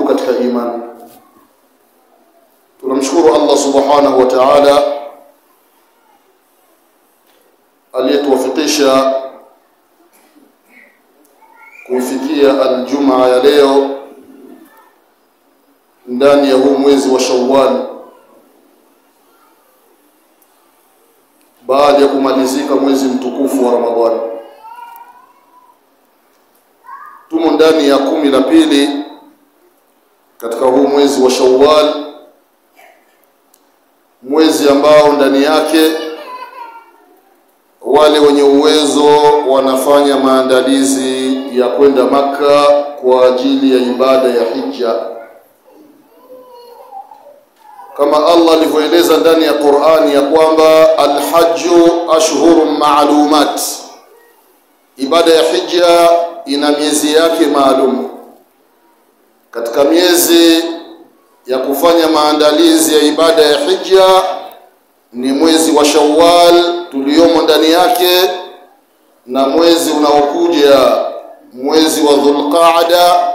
ndugu katika imani, tunamshukuru Allah subhanahu wa ta'ala aliyetuwafikisha kufikia aljumaa ya leo ndani ya huu mwezi wa Shawwal, baada ya kumalizika mwezi mtukufu wa Ramadhani. Tumo ndani ya 12 katika huu mwezi wa Shawwal, mwezi ambao ndani yake wale wenye uwezo wanafanya maandalizi ya kwenda Makka kwa ajili ya ibada ya hija. Kama Allah alivyoeleza ndani ya Qur'ani ya kwamba al-hajju ashhurun ma'lumat, ibada ya hija ina miezi yake maalum. Katika miezi ya kufanya maandalizi ya ibada ya hija ni mwezi wa Shawwal tuliomo ndani yake, na mwezi unaokuja mwezi wa Dhulqa'da,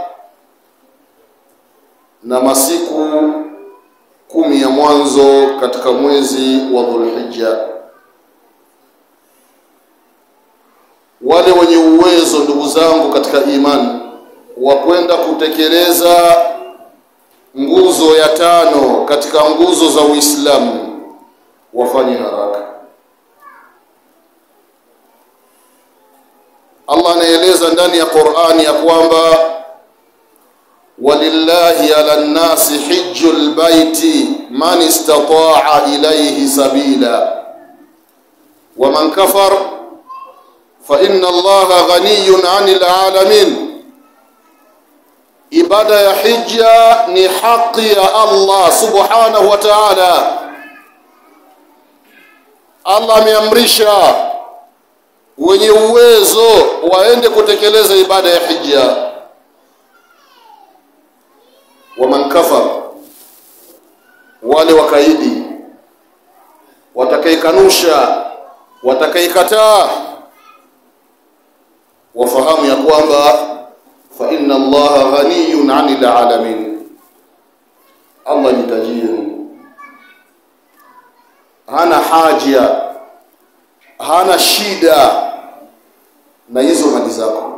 na masiku 10 ya mwanzo katika mwezi wa Dhulhijja. Wale wenye uwezo, ndugu zangu katika imani, wa kwenda kutekeleza nguzo ya 5 katika nguzo za Uislamu wafanye haraka. Allah anaeleza ndani ya Qur'ani ya kwamba walillahi ala nnasi hijjul baiti man istata'a ilayhi sabila wa man kafar fa inna Allaha ghaniyyun 'anil 'alamin. Ibada ya hija ni haki ya Allah subhanahu wa ta'ala. Allah ameamrisha wenye uwezo waende kutekeleza ibada ya hija. Wa man kafar, wale wakaidi, watakayekanusha, watakaikataa, wafahamu ya kwamba fa inna Allaha ghaniyyun 'anil 'alamin. Allah ni tajiri, hana haja, hana shida na hizo mali zako.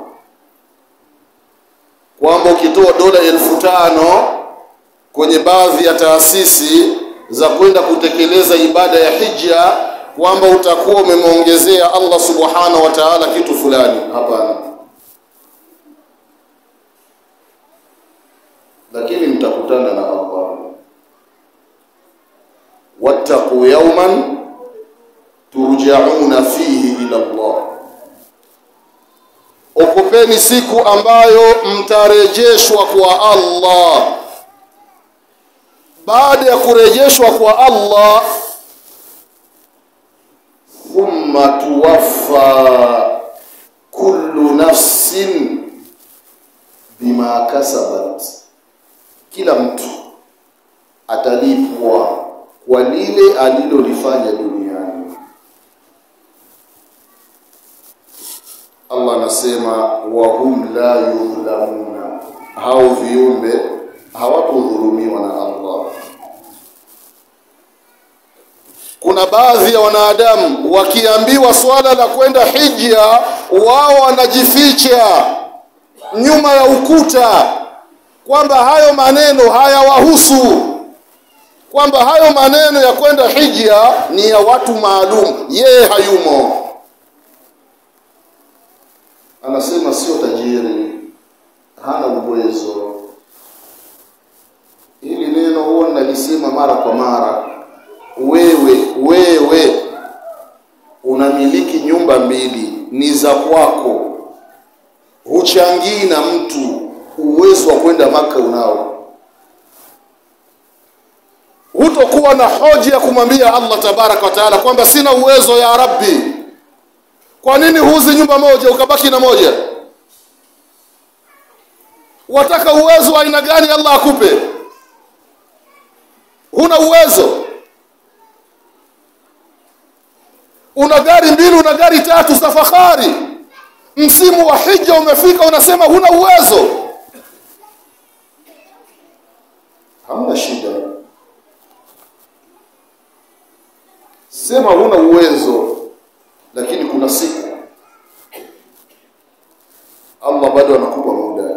Kwamba ukitoa dola 5,000 kwenye baadhi ya taasisi za kwenda kutekeleza ibada ya hija, kwamba utakuwa umemwongezea Allah subhanahu wa ta'ala kitu fulani. Hapana. Lakini mtakutana na Allah. Wattaqu yawman turja'una fihi ila Allah. Okupeni siku ambayo mtarejeshwa kwa Allah. Baada ya kurejeshwa kwa Allah, thumma tuwaffa kullu nafsin bima kasabat. Kila mtu atalipwa kwa lile alilolifanya duniani. Allah anasema wa hum la yudhlamuna, hao viumbe hawatudhulumiwa na Allah. Kuna baadhi ya wanadamu wakiambiwa swala la kwenda hija, wao wanajificha nyuma ya ukuta kwamba hayo maneno hayawahusu, kwamba hayo maneno ya kwenda hija ni ya watu maalum, yeye hayumo. Anasema sio tajiri, hana uwezo. Hili neno huwa nalisema mara kwa mara. Wewe unamiliki nyumba 2, ni za kwako, huchangii na mtu, uwezo wa kwenda Maka unao. Hutokuwa na hoja ya kumwambia Allah tabaraka wa taala kwamba sina uwezo ya Rabbi. Kwa nini huuzi nyumba moja ukabaki na moja? Wataka uwezo wa aina gani Allah akupe? Huna uwezo. Una gari 2, una gari 3 za fahari. Msimu wa hija umefika, unasema huna uwezo. sisema huna uwezo, lakini kuna siku Allah bado anakupa muda.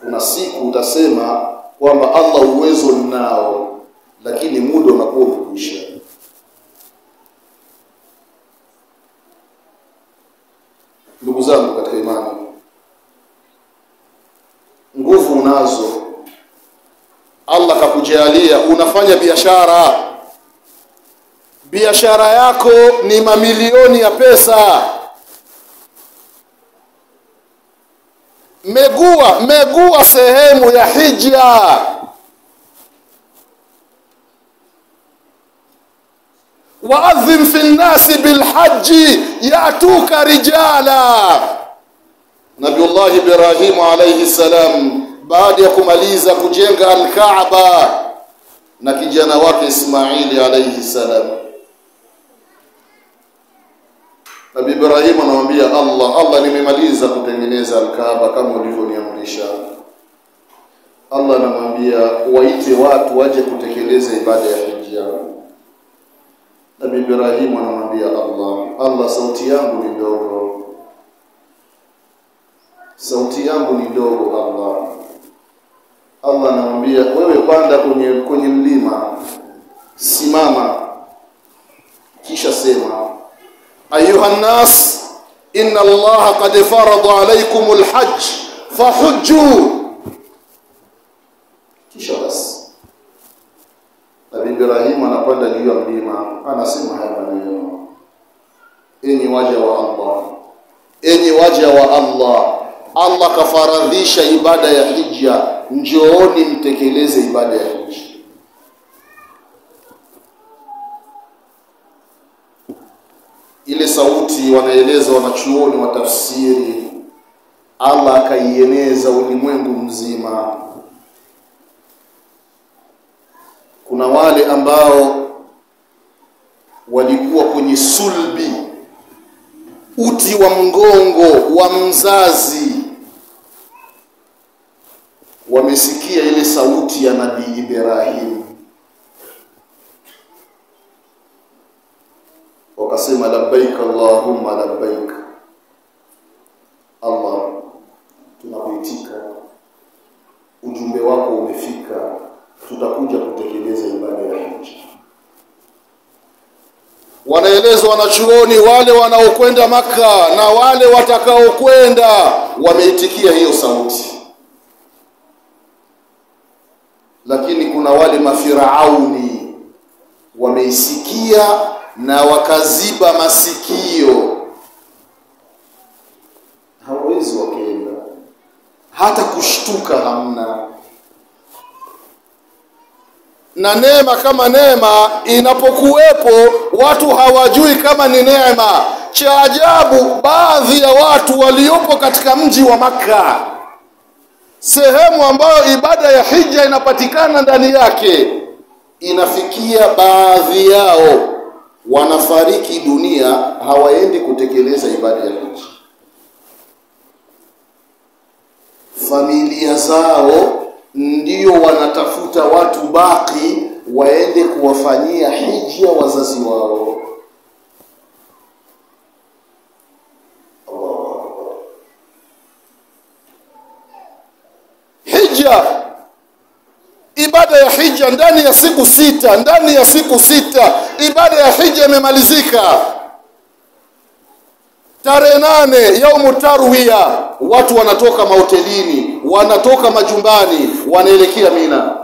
Kuna siku utasema kwamba Allah uwezo ninao, lakini muda unakuwa umekwisha. Ndugu zangu katika imani, nguvu unazo, Allah kakujalia unafanya biashara yako ni mamilioni ya pesa, megua sehemu ya hija, waadhim fi nnasi bilhaji yatuka rijala. Nabiullah Ibrahim alayhi salam baada ya kumaliza kujenga al-Kaaba na kijana wake Ismaili alayhi salam, Nabii Ibrahim anamwambia Allah, nimemaliza kutengeneza al-Kaaba kama ulivyoniamrisha. Allah anamwambia waite watu waje kutekeleza ibada ya hija. Nabii Ibrahim anamwambia Allah, sauti yangu ni ndogo, Allah anamwambia wewe panda kwenye mlima, simama, kisha sema ayuha nas inna Allah qad farada alaykum alhajj fahujju. Kisha basi Nabii Ibrahim anapanda juu ya mlima, anasema haya maneno: enyi waja wa Allah, Allah kafaradhisha ibada ya hija, njooni mtekeleze ibada ya hija. Ile sauti wanaeleza wanachuoni wa tafsiri, Allah akaieneza ulimwengu mzima. Kuna wale ambao walikuwa kwenye sulbi, uti wa mgongo wa mzazi, wamesikia ile sauti ya Nabii Ibrahim, wakasema labbaik Allahumma labbaik. Allah, tunakuitika, ujumbe wako umefika, tutakuja kutekeleza ibada ya hija. Wanaelezwa wanachuoni wale wanaokwenda Makka na wale watakaokwenda wameitikia hiyo sauti, lakini kuna wale mafirauni wameisikia na wakaziba masikio, hawezi wakenda, hata kushtuka hamna. Na neema kama neema inapokuwepo watu hawajui kama ni neema. Cha ajabu, baadhi ya watu waliopo katika mji wa Makka, sehemu ambayo ibada ya hija inapatikana ndani yake, inafikia baadhi yao wanafariki dunia, hawaendi kutekeleza ibada ya hija. Familia zao ndio wanatafuta watu baki waende kuwafanyia hija wazazi wao. Hija, ibada ya hija ndani ya siku sita, ibada ya hija imemalizika. Tarehe 8 yaumu tarwiya, watu wanatoka mahotelini, wanatoka majumbani, wanaelekea Mina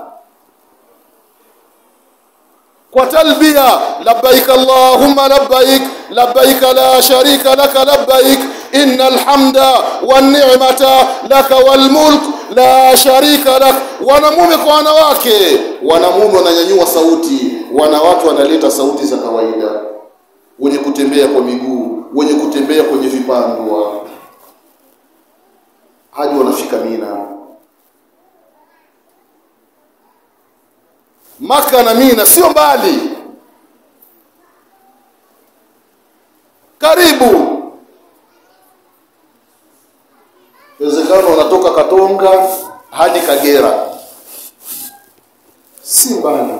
kwa talbia, labbaik Allahumma labbaik, labbaik la sharika laka labbaik, innal hamda wan ni'mata laka wal mulk la sharika lak. Wanamume kwa wanawake, wanamume wananyanyua sauti, wanawake wanaleta sauti za kawaida, wenye kutembea kwa miguu, wenye kutembea kwenye vipandwa, hadi wanafika Mina. Maka na Mina sio mbali, karibu. Wezekano wanatoka Katonga hadi Kagera, si mbali.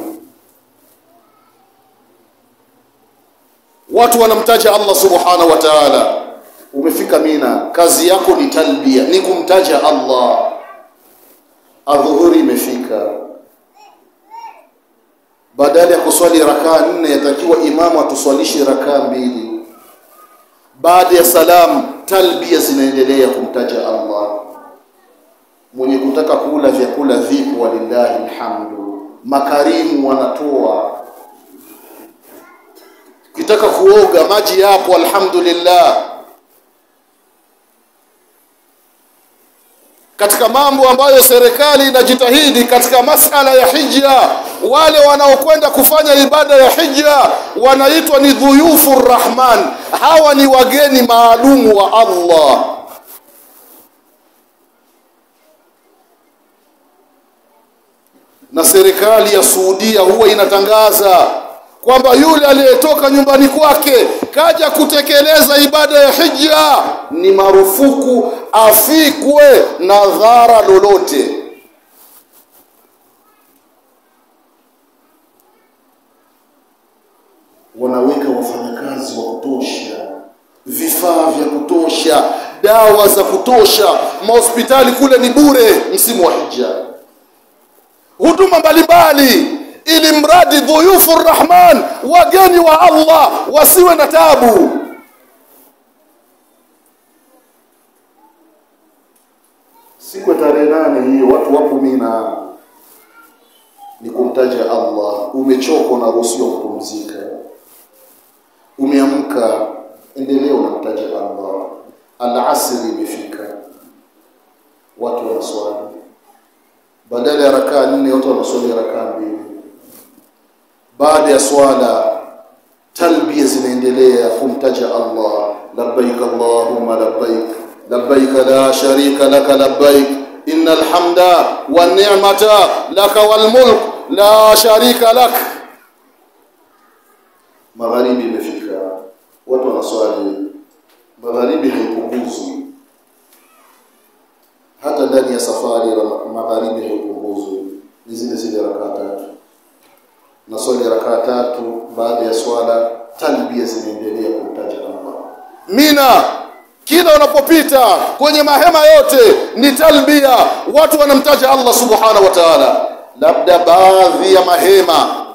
watu wanamtaja Allah subhanahu wa ta'ala. Umefika Mina, kazi yako ni talbia, ni kumtaja Allah. Adhuhuri imefika, badala ya kuswali rakaa 4 yatakiwa imamu atuswalishe rakaa 2. Baada ya salam talbia zinaendelea kumtaja Allah. Mwenye kutaka kula vyakula vipo, walillahi alhamdu, makarimu wanatoa. Ukitaka kuoga maji yapo, alhamdulillah. Katika mambo ambayo serikali inajitahidi katika masala ya hija, wale wanaokwenda kufanya ibada ya hija wanaitwa ni dhuyufur rahman. Hawa ni wageni maalumu wa Allah. Na serikali ya Saudia huwa inatangaza kwamba yule aliyetoka nyumbani kwake kaja kutekeleza ibada ya hija ni marufuku afikwe na dhara lolote. Wanaweka wafanyakazi wa kutosha, vifaa vya kutosha, dawa za kutosha. Mahospitali kule ni bure msimu wa hija, huduma mbalimbali, ili mradi dhuyufur rahman, wageni wa Allah wasiwe na tabu. Siku ya tarehe 8 hii watu wapo Mina, ni kumtaja Allah. Umechoka, unaruhusiwa kupumzika. Umeamka, endelea unamtaja Allah. Al-asri imefika, watu wanaswali. Badala ya rakaa 4 watu wanaswali rakaa 2. Baada ya swala talbia zinaendelea kumtaja Allah. Labbaik Allahumma labbaik, labbaik la sharika laka labbaik, innal hamda wan ni'mata laka wal mulk la sharika lak. Magharibi imefika, watu wanaswali. Magharibi haipunguzwi, hata ndani ya safari magharibi haipunguzwi, ni zile rakaa 3. Na swali rakaa 3, baada ya swala talbia zinaendelea kumtaja Allah. Mina, kila unapopita kwenye mahema yote ni talbia, watu wanamtaja Allah subhanahu wa ta'ala. Labda baadhi ya mahema,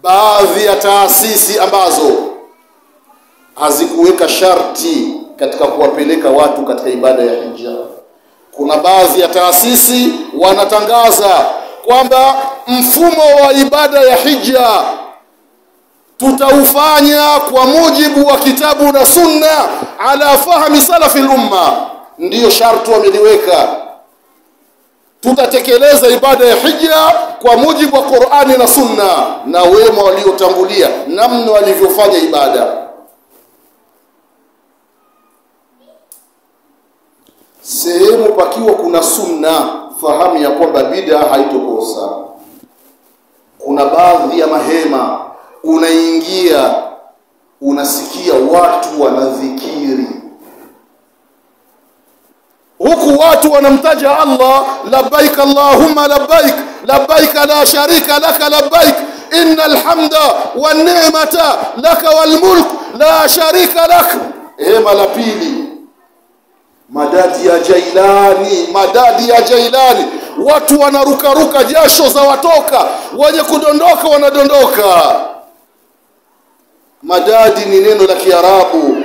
baadhi ya taasisi ambazo hazikuweka sharti katika kuwapeleka watu katika ibada ya hija. Kuna baadhi ya taasisi wanatangaza kwamba mfumo wa ibada ya hija tutaufanya kwa mujibu wa kitabu na sunna ala fahmi salafi al-umma. Ndiyo sharti wameliweka, tutatekeleza ibada ya hija kwa mujibu wa Qur'ani na sunna na wema waliotangulia namna walivyofanya ibada. Sehemu pakiwa kuna sunna, fahamu ya kwamba bid'a haitokosa. Kuna baadhi ya mahema unaingia, unasikia watu wanadhikiri, huku watu wanamtaja Allah. Labbaik Allahumma labbaik, labbaik la sharika laka labbaik, innal hamda wan ni'mata laka wal mulk la sharika lak. Hema la pili, madadi ya Jailani, madadi ya Jailani. Watu wanarukaruka, jasho za watoka, wenye kudondoka wanadondoka. Madadi ni neno la Kiarabu,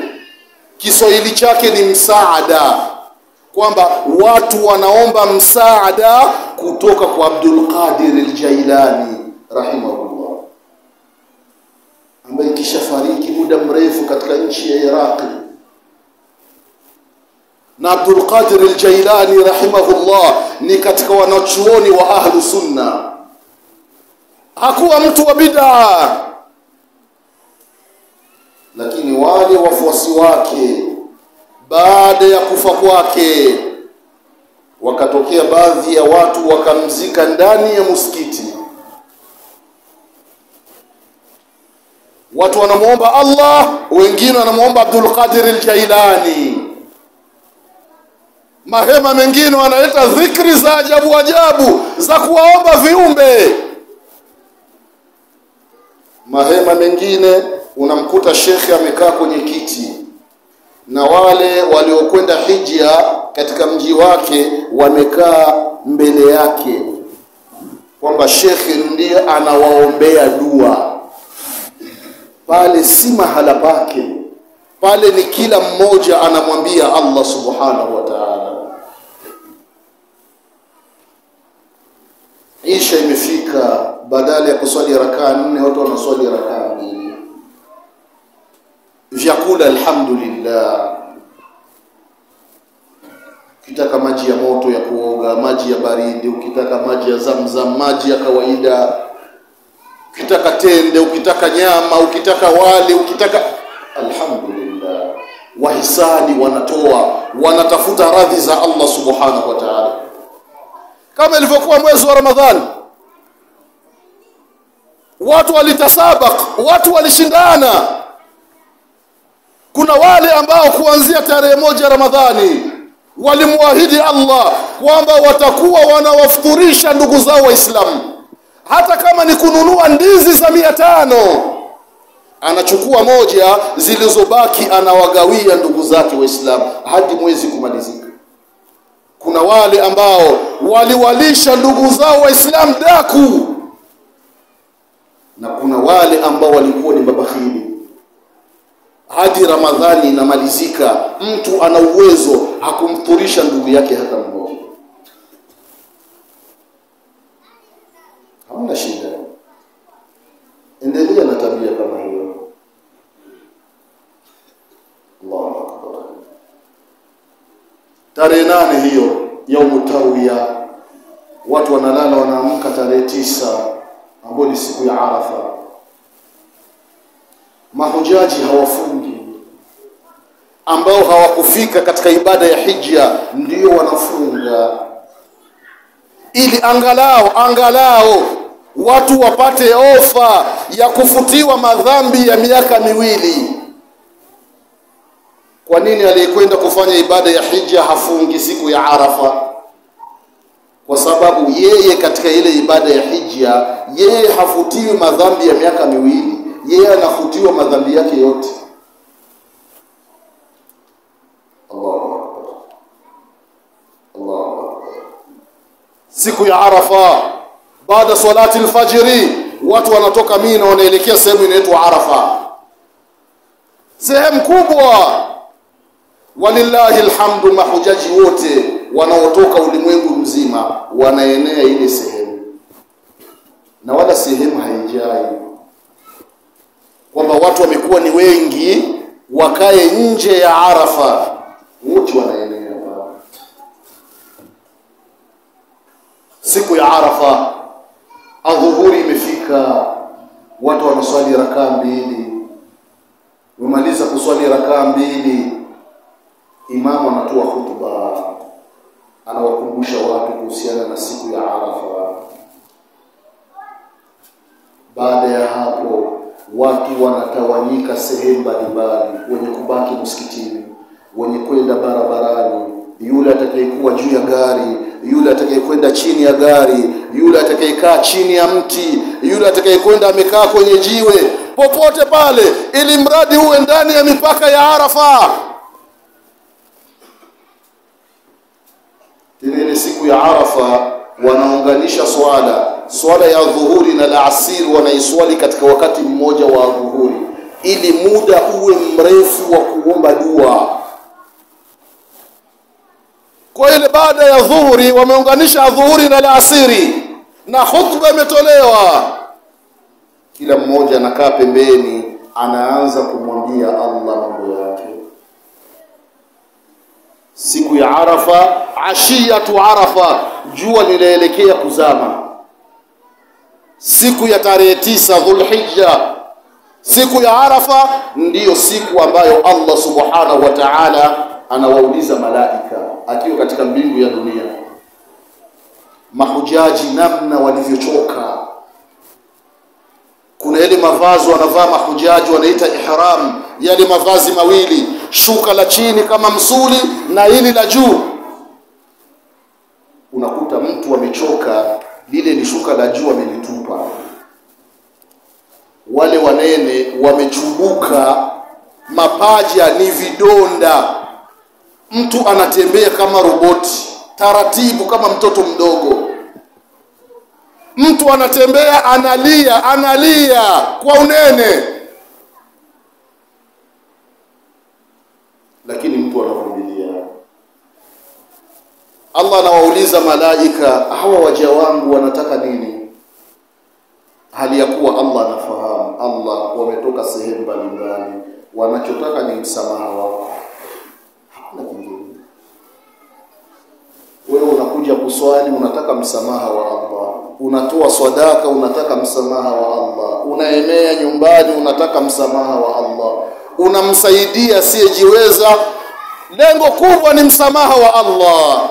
Kiswahili chake ni msaada, kwamba watu wanaomba msaada kutoka kwa Abdul Qadir al-Jailani rahimahullah, ambaye kishafariki muda mrefu katika nchi ya Iraq. Na Abdul Qadir al-Jailani rahimahullah ni katika wanachuoni wa ahlu sunna, hakuwa mtu wa bid'a. Lakini wale wafuasi wake baada ya kufa kwake, wakatokea baadhi ya watu wakamzika ndani ya msikiti. Watu wanamuomba Allah, wengine wanamuomba Abdul Qadir al-Jailani. Mahema mengine wanaleta dhikri za ajabu ajabu za kuwaomba viumbe. Mahema mengine unamkuta shekhi amekaa kwenye kiti na wale waliokwenda hija katika mji wake wamekaa mbele yake, kwamba shekhi ndiye anawaombea dua. Pale si mahala pake, pale ni kila mmoja anamwambia Allah subhanahu wa ta'ala. Isha imefika, badala ya kuswali rakaa 4 watu wanaswali rakaa 2. Vyakula alhamdulillah, ukitaka maji ya moto ya kuoga, maji ya baridi, ukitaka maji ya Zamzam, maji ya kawaida, ukitaka tende, ukitaka nyama, ukitaka wali, ukitaka, alhamdulillah. Wahisani wanatoa, wanatafuta radhi za Allah subhanahu wa ta'ala. Kama ilivyokuwa mwezi wa Ramadhani, watu walitasabak, watu walishindana. Kuna wale ambao kuanzia tarehe 1 Ramadhani walimwahidi Allah kwamba watakuwa wanawafuturisha ndugu zao Waislamu, hata kama ni kununua ndizi za 500, anachukua moja, zilizobaki anawagawia ndugu zake Waislamu hadi mwezi kumalizika. Kuna wale ambao waliwalisha ndugu zao Waislamu daku, na kuna wale ambao walikuwa ni mabakhili. Hadi Ramadhani inamalizika, mtu ana uwezo hakumfuturisha ndugu yake hata mmoja. Hamna shida, endelea na tabia kama hiyo. Allahu Akbar. Tarehe 8 hiyo yaumu tarwiya, watu wanalala wanaamka tarehe 9 ambayo ni siku ya Arafa. Mahujaji hawafungi, ambao hawakufika katika ibada ya hija ndio wanafunga, ili angalau watu wapate ofa ya kufutiwa madhambi ya miaka 2. Kwa nini aliyekwenda kufanya ibada ya hija hafungi siku ya Arafa? Kwa sababu yeye katika ile ibada ya hija, yeye hafutiwi madhambi ya miaka 2, yeye anafutiwa madhambi yake yote. Allahu Akbar. Allahu Akbar. Siku ya Arafa, baada salati al-fajr, watu wanatoka Mina wanaelekea sehemu inaitwa Arafa, sehemu kubwa. Walillahi alhamdu, mahujaji wote wanaotoka ulimwengu mzima wanaenea ile sehemu, na wala sehemu haijai kwamba watu wamekuwa ni wengi wakae nje ya Arafa, wote wanaenea. Siku ya Arafa adhuhuri imefika, watu wanaswali rakaa 2. Wamaliza kuswali rakaa 2, imamu anatoa hutuba, anawakumbusha watu kuhusiana na siku ya Arafa. Baada ya hapo watu wanatawanyika sehemu mbalimbali, wenye kubaki msikitini, wenye kwenda barabarani, yule atakayekuwa juu ya gari, yule atakayekwenda chini ya gari, yule atakayekaa chini ya mti, yule atakayekwenda amekaa kwenye jiwe, popote pale, ili mradi uwe ndani ya mipaka ya Arafa. Ile siku ya Arafa wanaunganisha swala ya dhuhuri na alasiri, wanaiswali katika wakati mmoja wa dhuhuri, ili muda uwe mrefu wa kuomba dua. Kwa ile baada ya dhuhuri wameunganisha dhuhuri na alasiri, na hutuba imetolewa. Kila mmoja anakaa pembeni, anaanza kumwambia Allah mambo yake. Siku ya Arafa, ashiyatu Arafa, jua linaelekea kuzama. Siku ya tarehe 9 Dhulhijja, siku ya Arafa, ndiyo siku ambayo Allah subhanahu wa ta'ala anawauliza malaika akiwa katika mbingu ya dunia, mahujaji namna walivyochoka. Kuna yale mavazi wanavaa mahujaji wanaita ihram, yale mavazi mawili, shuka la chini kama msuli na hili la juu. Unakuta mtu amechoka, lile ni shuka la juu amelitupa. wale wanene wamechubuka, mapaja ni vidonda, mtu anatembea kama roboti, taratibu kama mtoto mdogo. Mtu anatembea analia kwa unene, lakini mtu anavumilia. Allah anawauliza malaika, hawa waja wangu wanataka nini? Hali ya kuwa Allah anafahamu. Allah wametoka sehemu mbalimbali, wanachotaka ni msamaha wako, hakuna kingine. Wewe unakuja kuswali, unataka msamaha wa Allah. Unatoa sadaka, unataka msamaha wa Allah. Unaenea nyumbani, unataka msamaha wa Allah. Unamsaidia asiyejiweza, lengo kubwa ni msamaha wa Allah.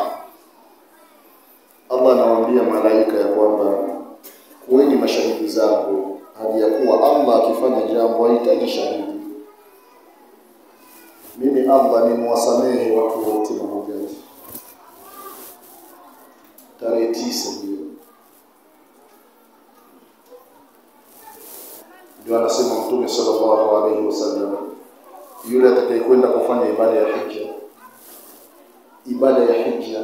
Allah anawaambia malaika ya kwamba kuweni mashahidi zangu, hali ya kuwa Allah akifanya jambo hahitaji shahidi. Mimi Allah nimwasamehe watu wote mahujaji. Tarehe 9 ndio anasema Mtume sallallahu alaihi wasallam, yule atakayekwenda kufanya ibada ya hija,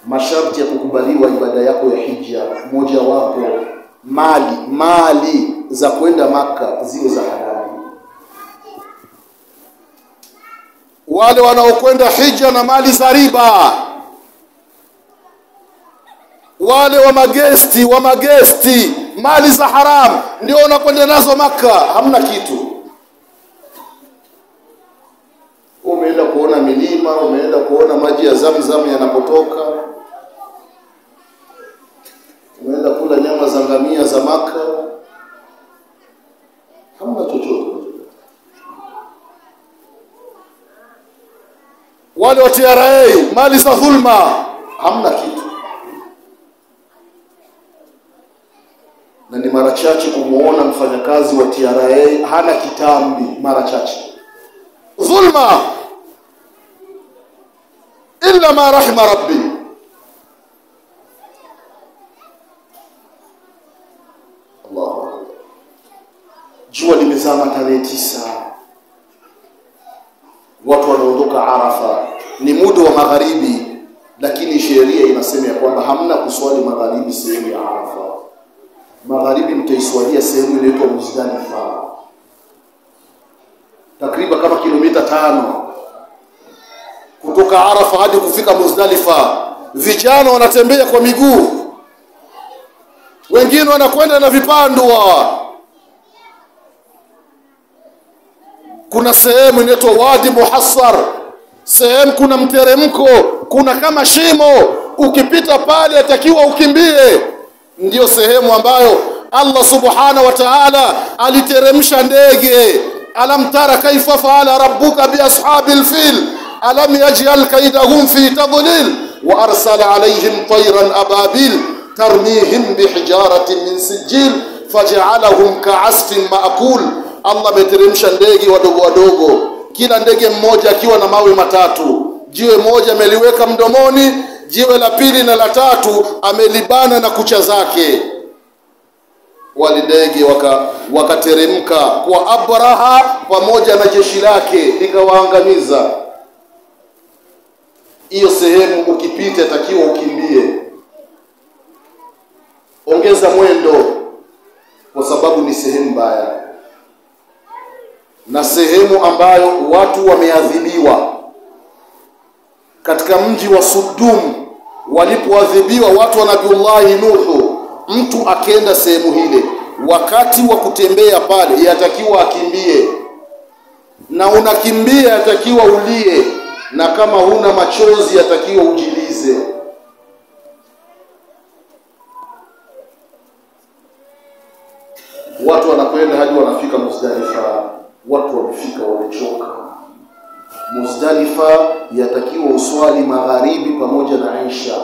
masharti ya kukubaliwa ibada yako ya hija, moja wapo mali za kwenda Maka ziwe za halali. Wale wanaokwenda hija na mali za riba, wale wa magesti mali za haram ndio unakwenda nazo Maka, hamna kitu. Umeenda kuona milima, umeenda kuona maji ya Zamzam yanapotoka, umeenda kula nyama za ngamia za Maka, hamna chochote. Wale wa TRA mali za dhulma, hamna kitu. Na ni mara chache kumuona mfanyakazi wa TRA hana kitambi, mara chache. Dhulma illa ma rahima rabbi. Allah. Jua limezama tarehe 9, watu wanaondoka Arafa, ni muda wa magharibi, lakini sheria inasema ya kwamba hamna kuswali magharibi sehemu ya Arafa. Magharibi mtaiswalia sehemu inaitwa Muzdalifa, takriban kama kilomita 5 kutoka Arafa hadi kufika Muzdalifa. Vijana wanatembea kwa miguu, wengine wanakwenda na vipandwa. Kuna sehemu inaitwa Wadi Muhassar, sehemu kuna mteremko, kuna kama shimo, ukipita pale atakiwa ukimbie. Ndio sehemu ambayo Allah subhanahu wa ta'ala aliteremsha ndege. Alam tara kaifa faala rabbuka bi ashabil fil alam yaj'al kaydahum fi tadlil wa arsala alayhim tayran ababil tarmihim bihijaratin min sijil faj'alahum ka'asfin ma'kul. Allah ameteremsha ndege wadogo, kila ndege mmoja akiwa na mawe matatu. Jiwe moja ameliweka mdomoni, jiwe la pili na la tatu amelibana na kucha zake. Wale ndege wakateremka kwa Abraha pamoja na jeshi lake, likawaangamiza. Hiyo sehemu ukipita takiwa ukimbie, ongeza mwendo, kwa sababu ni sehemu mbaya na sehemu ambayo watu wameadhibiwa. Katika mji wa Sudum walipoadhibiwa watu wa Nabiullahi Nuhu, mtu akienda sehemu hile wakati wa kutembea pale yatakiwa akimbie, na unakimbia yatakiwa ulie, na kama huna machozi yatakiwa ujilize. Watu wanakwenda hadi wanafika Muzdalifa, watu wamefika wamechoka. Muzdalifa yatakiwa uswali magharibi pamoja na Aisha.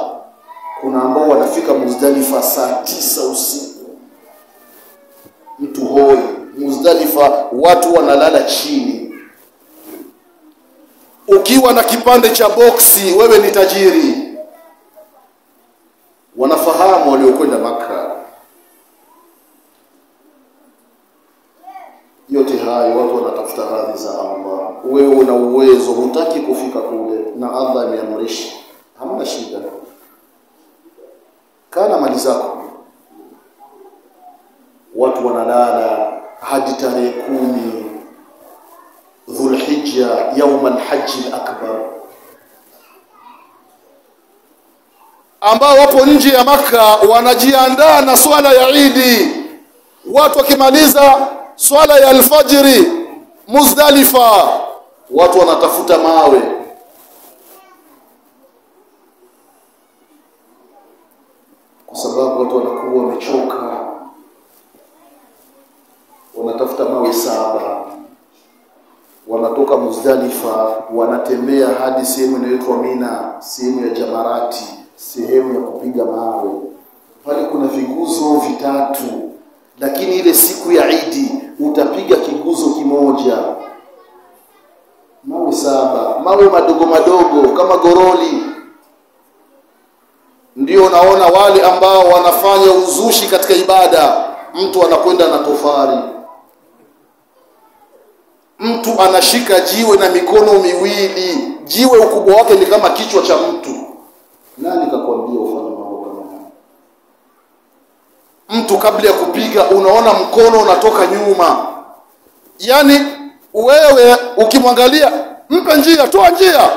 Kuna ambao wanafika Muzdalifa saa 9 usiku. Mtu hoi Muzdalifa, watu wanalala chini. Ukiwa na kipande cha boksi wewe ni tajiri. Wanafahamu waliokwenda Makka. hayo, watu wanatafuta radhi za Allah. Wewe una uwezo, hutaki kufika kule na Allah ameamrisha, hamna shida, kana mali zako. Watu wanalala hadi tarehe 10 Dhulhijja, yaum al-hajj al-akbar, ambao wapo nje ya Makka wanajiandaa na swala ya Idi. Watu wakimaliza swala ya alfajiri Muzdalifa, watu wanatafuta mawe, kwa sababu watu wanakuwa wamechoka, wanatafuta mawe 7. Wanatoka Muzdalifa wanatembea hadi sehemu inayoitwa Mina, sehemu ya Jamarati, sehemu ya kupiga mawe. Pale kuna viguzo 3, lakini ile siku ya Idi utapiga kiguzo kimoja. Mawe 7, mawe madogo madogo kama goroli. Ndio naona wale ambao wanafanya uzushi katika ibada, mtu anakwenda na tofari, mtu anashika jiwe na mikono miwili, jiwe ukubwa wake ni kama kichwa cha mtu. Nani kakwambia ufanye mambo kama haya? Mtu kabla ya kupiga unaona mkono unatoka nyuma. Yaani wewe ukimwangalia, mpe njia, toa njia.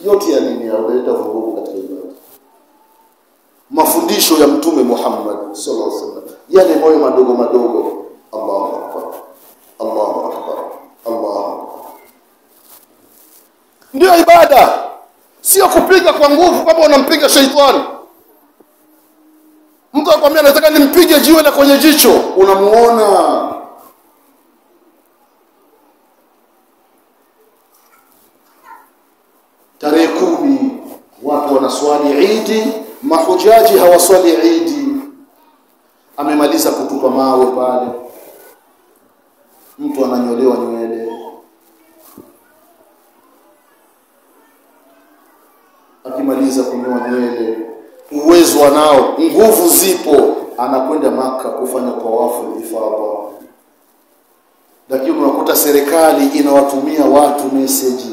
Yote ya nini? Yauleta vurugu katika ibada. Mafundisho ya Mtume Muhammad sallallahu alaihi wasallam, yale moyo madogo madogo. Allahu akbar, Allahu akbar, Allahu akbar. Ndio ibada, sio kupiga kwa nguvu kama unampiga shaitani. Mtu akwambia nataka nimpige jiwe la kwenye jicho, unamuona. Tarehe 10 watu wanaswali Idi, mahujaji hawaswali Idi. Amemaliza kutupa mawe pale, mtu ananyolewa nywele, akimaliza kunyoa nywele, uwezo anao, nguvu zipo, anakwenda Maka kufanya tawafu ifadha. Lakini unakuta serikali inawatumia watu message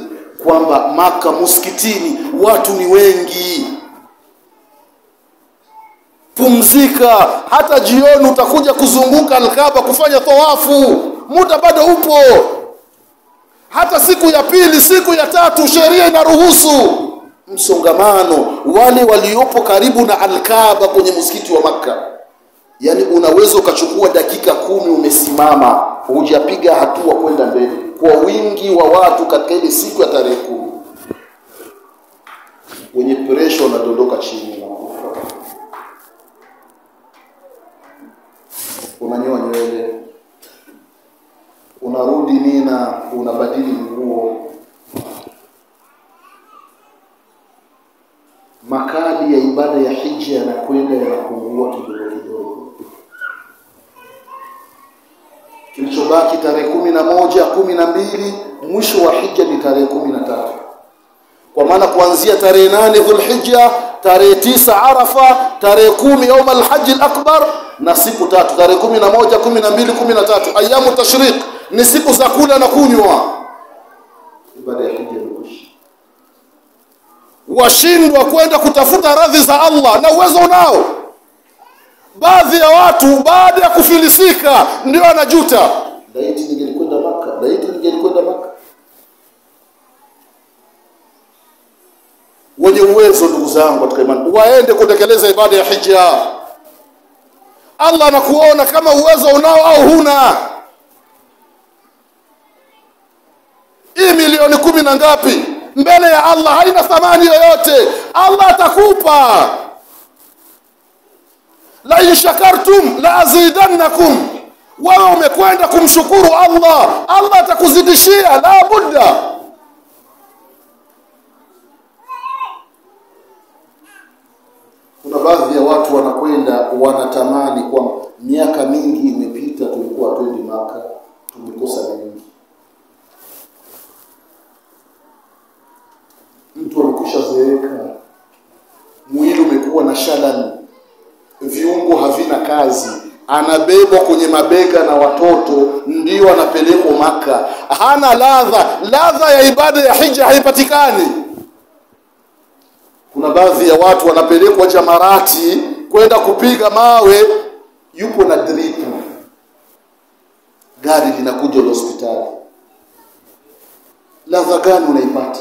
kwamba Maka msikitini watu ni wengi, pumzika, hata jioni utakuja kuzunguka Al-Kaaba kufanya tawafu, muda bado upo. Hata siku ya pili, siku ya tatu sheria inaruhusu msongamano. Wale waliopo karibu na Al-Kaaba kwenye msikiti wa Makka, yani unaweza ukachukua dakika 10 umesimama, hujapiga hatua kwenda mbele, kwa wingi wa watu katika ile siku ya tarehe 10. Wenye pressure wanadondoka chini na kufa. Unanyoa nywele, unarudi Mina, unabadili nguo. Makali ya ibada ya hija yanakwenda yanapungua kidogo kidogo. Kilichobaki tarehe 11, 12, mwisho wa hija ni tarehe 13. Kwa maana kuanzia tarehe 8 Dhulhijja, tarehe 9 Arafa, tarehe 10 yaum al-hajj al-akbar, na siku 3, tarehe 11, 12, 13, ayamu tashriq, ni siku za kula na kunywa. Ibada ya hija imekwisha. Washindwa kwenda kutafuta radhi za Allah, na uwezo unao. Baadhi ya watu baada ya kufilisika ndio anajuta, laiti ningelikwenda Makka, laiti ningelikwenda Makka. Wenye uwezo ndugu zangu katika imani waende kutekeleza ibada ya hija. Allah anakuona kama uwezo unao au huna. Hii milioni 10 na ngapi mbele ya Allah haina thamani yoyote. Allah atakupa. La in shakartum la azidannakum. Wewe umekwenda kumshukuru Allah, Allah atakuzidishia, la budda. Kuna baadhi ya watu wanakwenda wanatamani kwa miaka mingi imepita tulikuwa twendi Maka, tumekosa mengi. Mtu amekushazeeka, mwili umekuwa na shalani, viungo havina kazi, anabebwa kwenye mabega na watoto, ndio anapelekwa Maka. Hana ladha ya ibada ya hija haipatikani. Kuna baadhi ya watu wanapelekwa Jamarati kwenda kupiga mawe, yupo na dripu, gari linakuja hospitali. Ladha gani unaipata?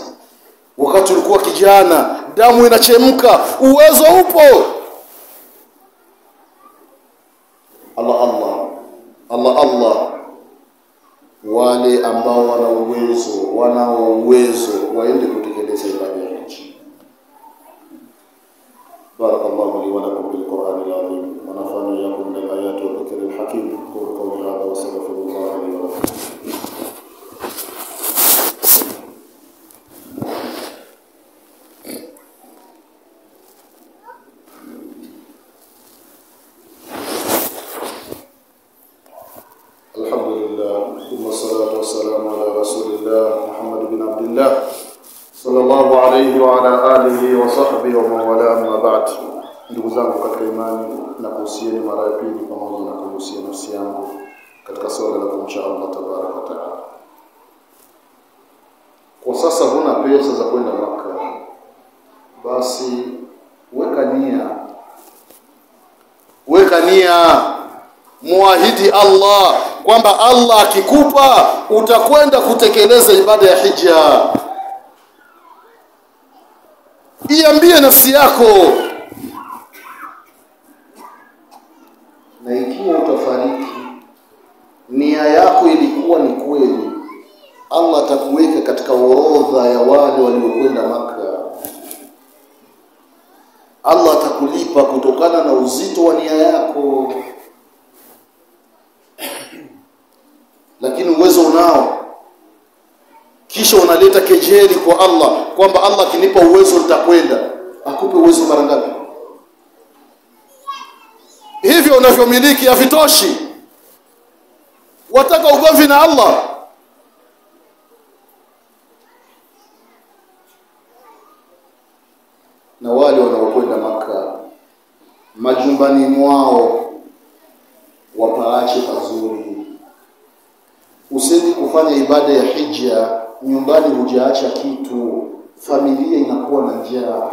Wakati ulikuwa kijana, damu inachemka, uwezo upo. Allah, wale ambao wana uwezo waende kutekeleza ibada ya hija. Barakallahu li wa lakum bil Qur'anil azim wa nafa'ani iyyakum bil ayati wa dhikril hakim. Qul hadha wa astaghfirullah li wa lakum. والصلاة والسلام على رسول الله محمد بن عبد الله صلى الله عليه وعلى آله وصحبه ومن والاه. أما بعد, ndugu zangu katika imani, na kuhusieni mara ya pili pamoja na kuhusia nafsi yangu katika swala la kumcha Allah tabaraka wa taala. Kwa sasa huna pesa za kwenda Makka, basi weka nia, muahidi Allah kwamba Allah akikupa utakwenda kutekeleza ibada ya hija. Iambie nafsi yako, na ikiwa utafariki nia yako ilikuwa ni kweli, Allah atakuweka katika orodha ya wale waliokwenda Makka. Allah atakulipa kutokana na uzito wa nia yako. Lakini uwezo unao, kisha unaleta kejeli kwa Allah kwamba Allah akinipa uwezo nitakwenda. Akupe uwezo mara ngapi? Hivyo unavyomiliki havitoshi, wataka ugomvi na Allah. Na wale wanaokwenda Makka, majumbani mwao wapaache pazuri. Usije kufanya ibada ya hija nyumbani hujaacha kitu, familia inakuwa na njaa.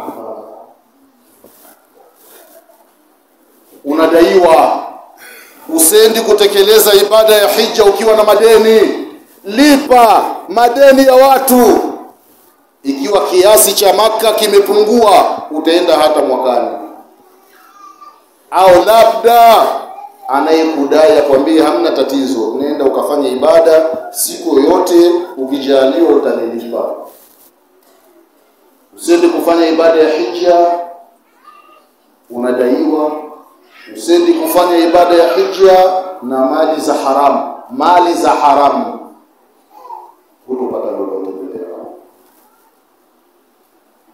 Unadaiwa, usende kutekeleza ibada ya hija ukiwa na madeni. Lipa madeni ya watu. Ikiwa kiasi cha Makka kimepungua, utaenda hata mwakani. Au labda anayekudai akwambie hamna tatizo, nenda ukafanya ibada siku yoyote, ukijaliwa utanilipa. Usende kufanya ibada ya hija unadaiwa. Usende kufanya ibada ya hija na mali za haramu, hutopata lolote mbele ya Allah.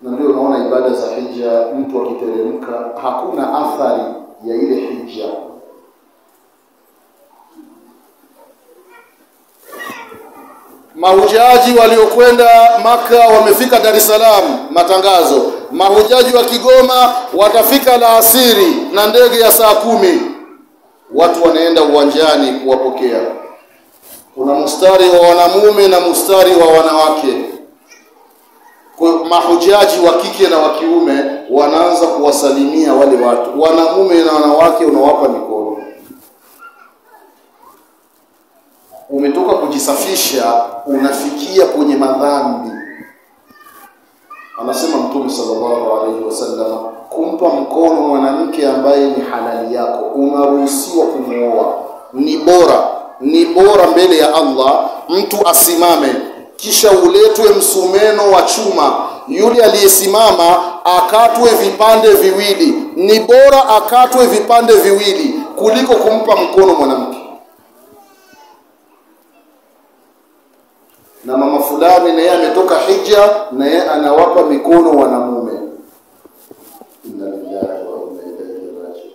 Na ndio unaona ibada za hija, mtu akiteremka hakuna athari ya ile hija. Mahujaji waliokwenda Makka wamefika Dar es Salaam, matangazo. Mahujaji wa Kigoma watafika alasiri na ndege ya saa 10. Watu wanaenda uwanjani kuwapokea. Kuna mstari wa wanamume na mstari wa wanawake. Kwa mahujaji wa kike na wa kiume wanaanza kuwasalimia wale watu. Wanamume na wanawake unawapa mikono. Umetoka kujisafisha, unafikia kwenye madhambi. Anasema Mtume sallallahu alaihi wasallam, kumpa mkono mwanamke ambaye ni halali yako, unaruhusiwa kumuoa. Ni bora mbele ya Allah mtu asimame kisha uletwe msumeno wa chuma, yule aliyesimama akatwe vipande viwili. Ni bora akatwe vipande viwili kuliko kumpa mkono mwanamke. Na mama fulani na yeye ametoka hija, na yeye anawapa mikono wanamume. Inna lillahi wa inna ilaihi raji'un.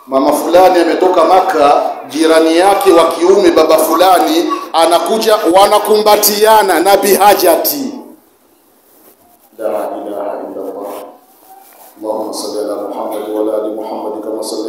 Mama fulani ametoka Makka, jirani yake wa kiume baba fulani anakuja, wanakumbatiana na bihajati. La ilaha illa Allah. Allahumma salli ala Muhammad Muhammad wa ala ali Muhammad kama sallaita